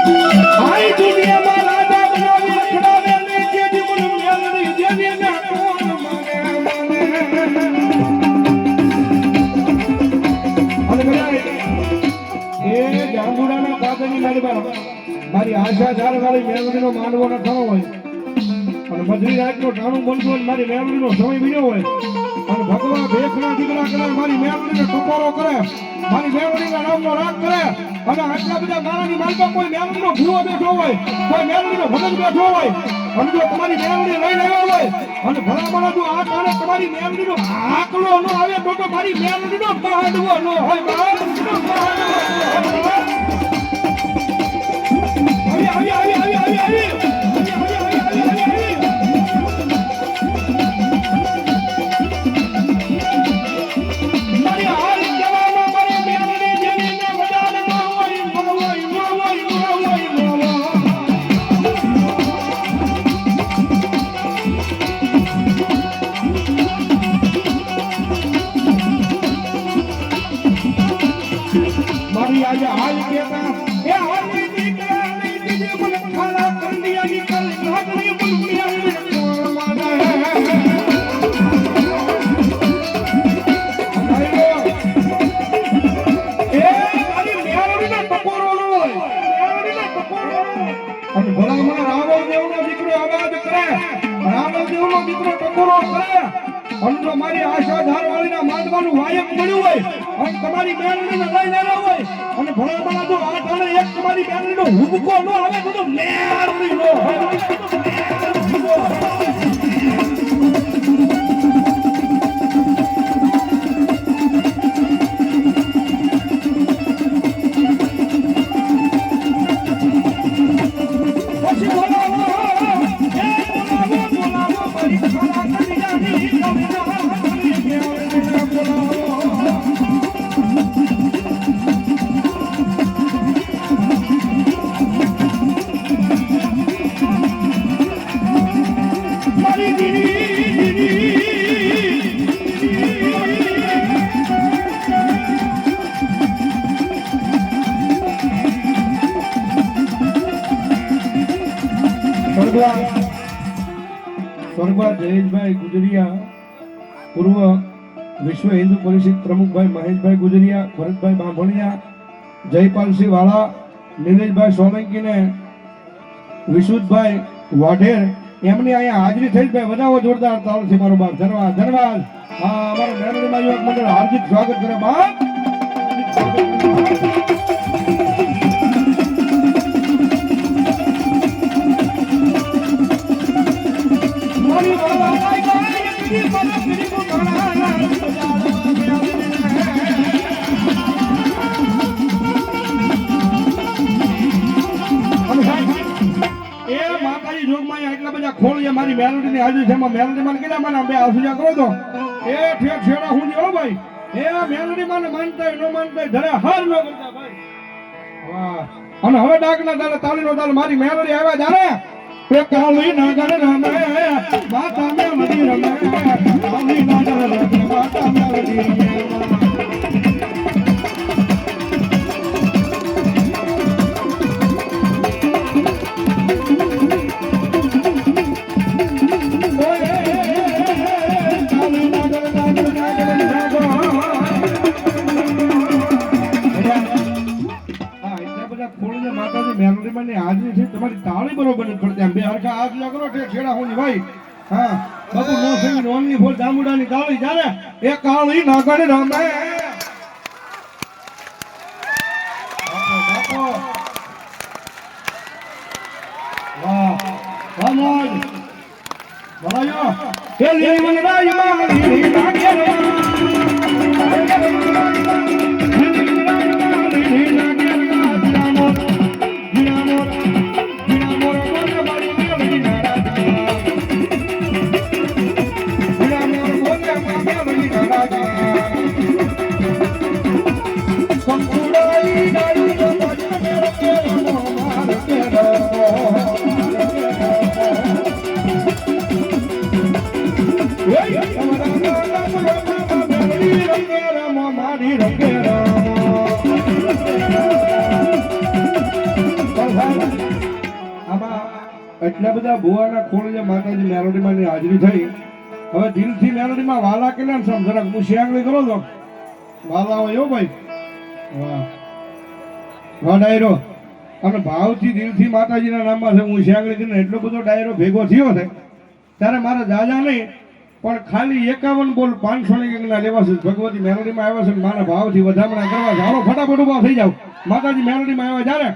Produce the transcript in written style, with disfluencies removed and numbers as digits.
આઈ દુનિયામાં રાજા બનાવી રખડાવે ને જેજી મને મેલડી જેની ને કોણ માગે અને એ જાંબુડાના પાદરની મારી આશા ચાર વાળી મેલડીનો માનવો ન થવો હોય અને બધી રાતનો ટાણું બનતું હોય મારી મેલડીનો સમય બીજો હોય અને ભગવાન ભેખના દીકરા કરે મારી મેલડીને ટકોરો કરે મારી મેલડીના નામનો રાગ કરે અને આટલા બધા મારાની માલમાં કોઈ મેલડીનો ભૂવો બેઠો હોય કોઈ મેલડીનો ભગત બેઠો હોય અને જો તમારી મેલડી લઈ આવ્યો હોય અને ભલામણ જો આ કારણે તમારી મેલડીનો આકલો ન આવે તો મારી મેલડીનો બહાડવો ન હોય મારી આશા ધારવાળીના માંડવાનું વાયક મળ્યું હોય અને તમારી મેલડીને લઈ લેવા હોય અને ભલામણ જો આ ટાણે એક તમારી મેલડીનો હુબકો ન આવે તો મેલડી નો સ્વર્ગવાસ જયેશભાઈ ગુજરિયા પૂર્વ વિશ્વ હિન્દુ પરિષદ પ્રમુખભાઈ મહેશભાઈ ગુજરિયા ભરતભાઈ બાંભણિયા જયપાલસિંહ વાળા નિલેશભાઈ સોલંકી ને વિશુદ્ધભાઈ વાઢેર એમની અહીંયા હાજરી થઈ ભાઈ વધાવો જોરદાર તાળથી મારો બાપ ધન્યવાદ ધન્યવાદ હા અમારા મેલડીમાં યુવક મંડળ હાર્દિક સ્વાગત કરે બાપ મારી મેલડીની હાજરી છે મેલડી માં કેટલા મને બે આસુજા કરો તો એ ઠેક છેડા હું જો ભાઈ એ મેલડી માં માનતા ન માનતા ધરે હાર ન કરતા ભાઈ વાહ અને હવે ડાકના દાલે તાળીનો દાલ મારી મેલડી આવ્યા જારે એ કાળી નાગર રમે માતા મેલડી રમે કાળી નાગર રમે માતા મેલડી રમે તમારી તાળી બરોબર નથી પડતી બે હરખા હાથ કરો છેડા હું ભાઈ હા બાપુ નો સંગી ઓનલી ફોર દામુડાની તાળી જાને એ કાળી નાગર રમે વાહ વાહ મોજ બરાયો કે લીલી મને રાઈ મારી નાગર Hey, એટલા બધા ભુવાના ખોળે માતાજી મેલોડીમાં ની હાજરી થઈ. હવે દિલથી મેલોડીમાં વાલા કેલા ને સમ જરાક હું શિયાંગળી કરો છો વાલા હોય એવો ભાઈ. વાહ વાહ ડાયરો અને ભાવથી દિલથી માતાજીના નામમાં છે હું શિયાંગળી કરીને એટલો બધો ડાયરો ભેગો થયો છે ત્યારે મારા જાજા નહીં પણ ખાલી 51 બોલ 500 ની કંઈકના લેવા છે. ભગવતી મેલોડીમાં આવ્યા છે મારા ભાવથી વધામણા કરવા છે. હાલો ફટાફટ ઉભા થઈ જાવ. માતાજી મેલોડીમાં આવ્યા જ્યારે